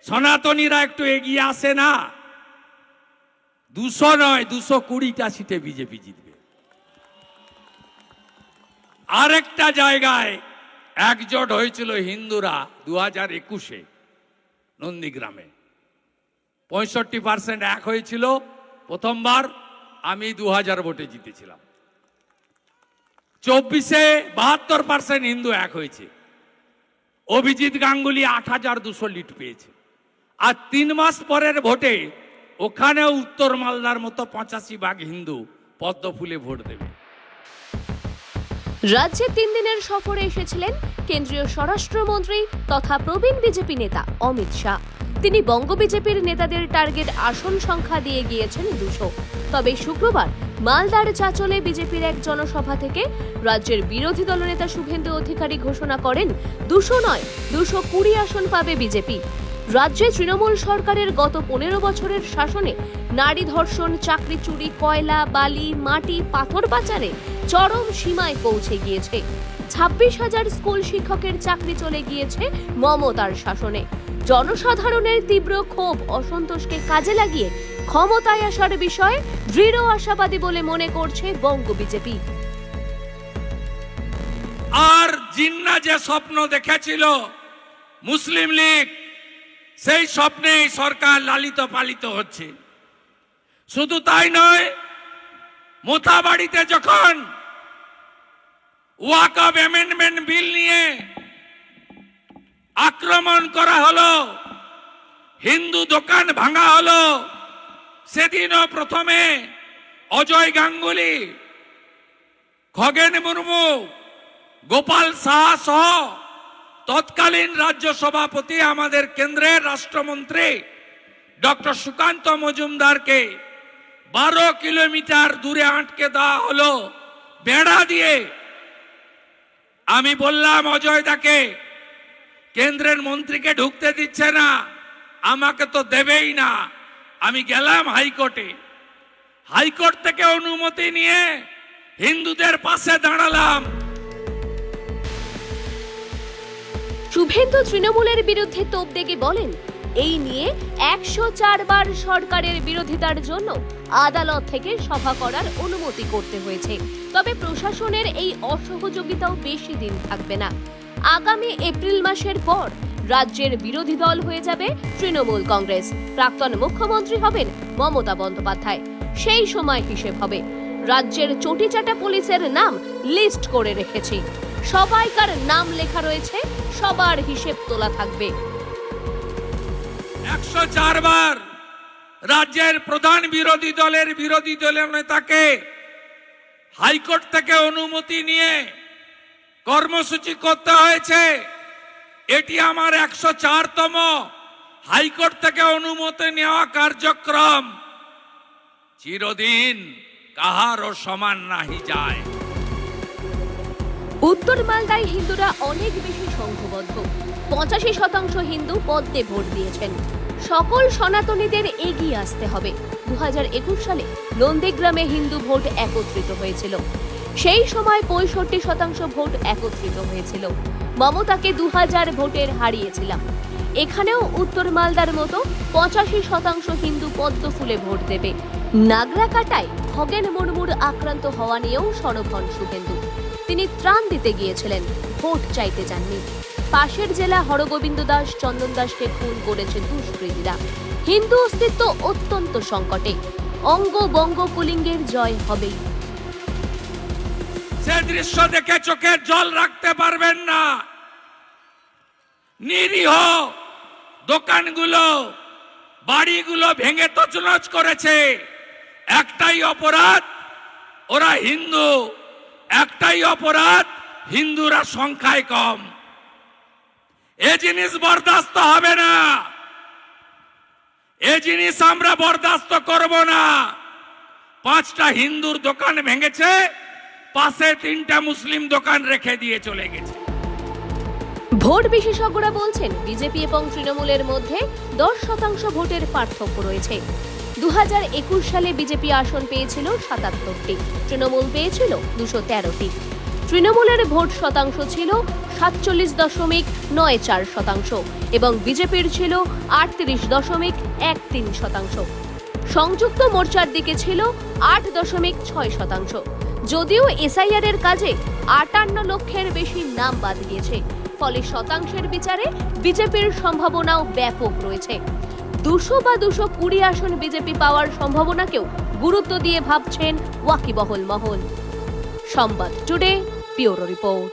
সনাতনীরা একটু এগিয়ে আসে না? 200 নয়, 220টা সিটে বিজেপি জিতবে। আরেকটা জায়গায় একজোট হয়েছিল হিন্দুরা 2021-এ নন্দীগ্রামে, 65% এক হয়েছিল প্রথমবার। আমি 2000 ভোটে জিতেছিলাম। 24-এ 72% হিন্দু এক হয়েছে। অভিজিৎ গাঙ্গুলি 8200 লিড পেয়েছে। আর 3 মাস পরের ভোটে ওখানেও উত্তর মালদার মতো 85% হিন্দু পদ্ম ফুলে ভোট দেবে। রাজ্যে 3 দিনের সফরে এসেছিলেন কেন্দ্রীয় স্বরাষ্ট্রমন্ত্রী তথা প্রবীণ বিজেপি নেতা অমিত শাহ। তিনি বঙ্গ বিজেপির নেতাদের টার্গেট আসন সংখ্যা দিয়ে গিয়েছেন 200। তবে শুক্রবার মালদার চাচলে বিজেপির এক জনসভা থেকে রাজ্যের বিরোধী দলনেতা শুভেন্দু অধিকারী ঘোষণা করেন 200 নয় 220 আসন পাবে বিজেপি। রাজ্যে তৃণমূল সরকারের গত 15 বছরের শাসনে নারী ধর্ষণ, চাকরি চুরি, কয়লা, বালি, মাটি, পাথর পাচারে চরম সীমায় পৌঁছে গিয়েছে। 26,000 স্কুল শিক্ষকের চাকরি চলে গিয়েছে মমতার শাসনে। জনসাধারণের তীব্র ক্ষোভ, অসন্তোষকে কাজে লাগিয়ে ক্ষমতায় আসার বিষয়ে দৃঢ় আশাবাদী বলে মনে করছে বঙ্গ বিজেপি। আর জিন্না যে স্বপ্ন দেখেছিল মুসলিম লীগ, সেই স্বপ্নেই সরকার লালিত পালিত হচ্ছে। শুধু তাই নয়, মোথাবাড়িতে যখন ওয়াকফ অ্যামেন্ডমেন্ট বিল নিয়ে আক্রমণ করা হলো, হিন্দু দোকান ভাঙা হলো, সেদিনও প্রথমে অজয় গাঙ্গুলি, খগেন মুর্মু, গোপাল সাহা সহ তৎকালীন রাজ্য সভাপতি আমাদের কেন্দ্রের রাষ্ট্রমন্ত্রী ডক্টর সুকান্ত মজুমদারকে 12 কিলোমিটার দূরে আটকে দেওয়া হলো বেড়া দিয়ে। আমি বললাম অজয় দাকে, কেন্দ্রের মন্ত্রীকে ঢুকতে দিচ্ছে না, আমাকে তো দেবেই না। আমি গেলাম হাইকোর্টে, হাইকোর্ট থেকে অনুমতি নিয়ে হিন্দুদের পাশে দাঁড়ালাম। শুভেন্দু তৃণমূলের বিরুদ্ধে তোপ দেগে বলেন, এই নিয়ে 104 বার সরকারের বিরোধিতার জন্য আদালত থেকে সভা করার অনুমতি করতে হয়েছে। তবে প্রশাসনের এই অসহযোগিতাও বেশি দিন থাকবে না। আগামী এপ্রিল মাসের পর রাজ্যের বিরোধী দল হয়ে যাবে তৃণমূল কংগ্রেস। প্রাক্তন মুখ্যমন্ত্রী হবেন মমতা বন্দ্যোপাধ্যায়। সেই সময় হিসেব হবে। রাজ্যের চটিচাটা পুলিশের নাম লিস্ট করে রেখেছি। সবাইকার নাম লেখা রয়েছে, সবার হিসেব তোলা থাকবে। 104 বার রাজ্যের প্রধান বিরোধী দলের নেতাকে হাইকোর্ট থেকে অনুমতি নিয়ে কর্মসূচি করতে হয়েছে। এটি আমার 104তম হাইকোর্ট থেকে অনুমতি নেওয়া কার্যক্রম। চিরদিন কাহারও সমান নাহি যায়। উত্তর মালদায় হিন্দুরা অনেক বেশি সংঘবদ্ধ। 85% হিন্দু পদ্মে ভোট দিয়েছেন। সকল সনাতনীদের এগিয়ে আসতে হবে। 2021 সালে নন্দীগ্রামে হিন্দু ভোট একত্রিত হয়েছিল। সেই সময় 65% ভোট একত্রিত হয়েছিল। মমতাকে 2000 ভোটের হারিয়েছিলাম। এখানেও উত্তর মালদার মতো 85% হিন্দু পদ্ম ফুলে ভোট দেবে। নাগরাকাটায় খগেন মুর্মুর আক্রান্ত হওয়া নিয়েও সরব হন শুভেন্দু। তিনি ত্রাণ দিতে গিয়েছিলেন, ভোট চাইতে যাননি। পাশের জেলা হরগোবিন্দ দাস, চন্দন দাসকে খুন করেছে দুষ্কৃতীরা। হিন্দু অস্তিত্ব অত্যন্ত সংকটে। অঙ্গ বঙ্গ পুলিঙ্গের জয় হবেই। সে দৃশ্য দেখে চোখের জল রাখতে পারবেন না। নিরীহ দোকানগুলো, বাড়িগুলো ভেঙে তছনছ করেছে। একটাই অপরাধ, ওরা হিন্দু। একটাই অপরাধ, হিন্দুরা সংখ্যায় কম। এ জিনিস বরদাস্ত হবে না। এ জিনিস আমরা বরদাস্ত করব না। 5টা হিন্দুর দোকান ভেঙেছে, পাশে 3টা মুসলিম দোকান রেখে দিয়ে চলে গেছে। ভোট বিশেষজ্ঞরা বলছেন, বিজেপি এবং তৃণমূলের মধ্যে 10% ভোটের পার্থক্য রয়েছে। 2021 সালে বিজেপি আসন পেয়েছিল 77টি, তৃণমূল পেয়েছিল 213টি। তৃণমূলের ভোট শতাংশ ছিল 47.94% এবং বিজেপির ছিল 38.13%। সংযুক্ত মোর্চার দিকে ছিল 8.6%। যদিও এসআইআর এর কাজে 58 লক্ষের বেশি নাম বাদ গিয়েছে, ফলে শতাংশের বিচারে বিজেপির সম্ভাবনাও ব্যাপক রয়েছে। 200 বা 220 আসন বিজেপি পাওয়ার সম্ভাবনাকেও গুরুত্ব দিয়ে ভাবছেন ওয়াকিবহল মহল। সংবাদ টুডে, ব্যুরো রিপোর্ট।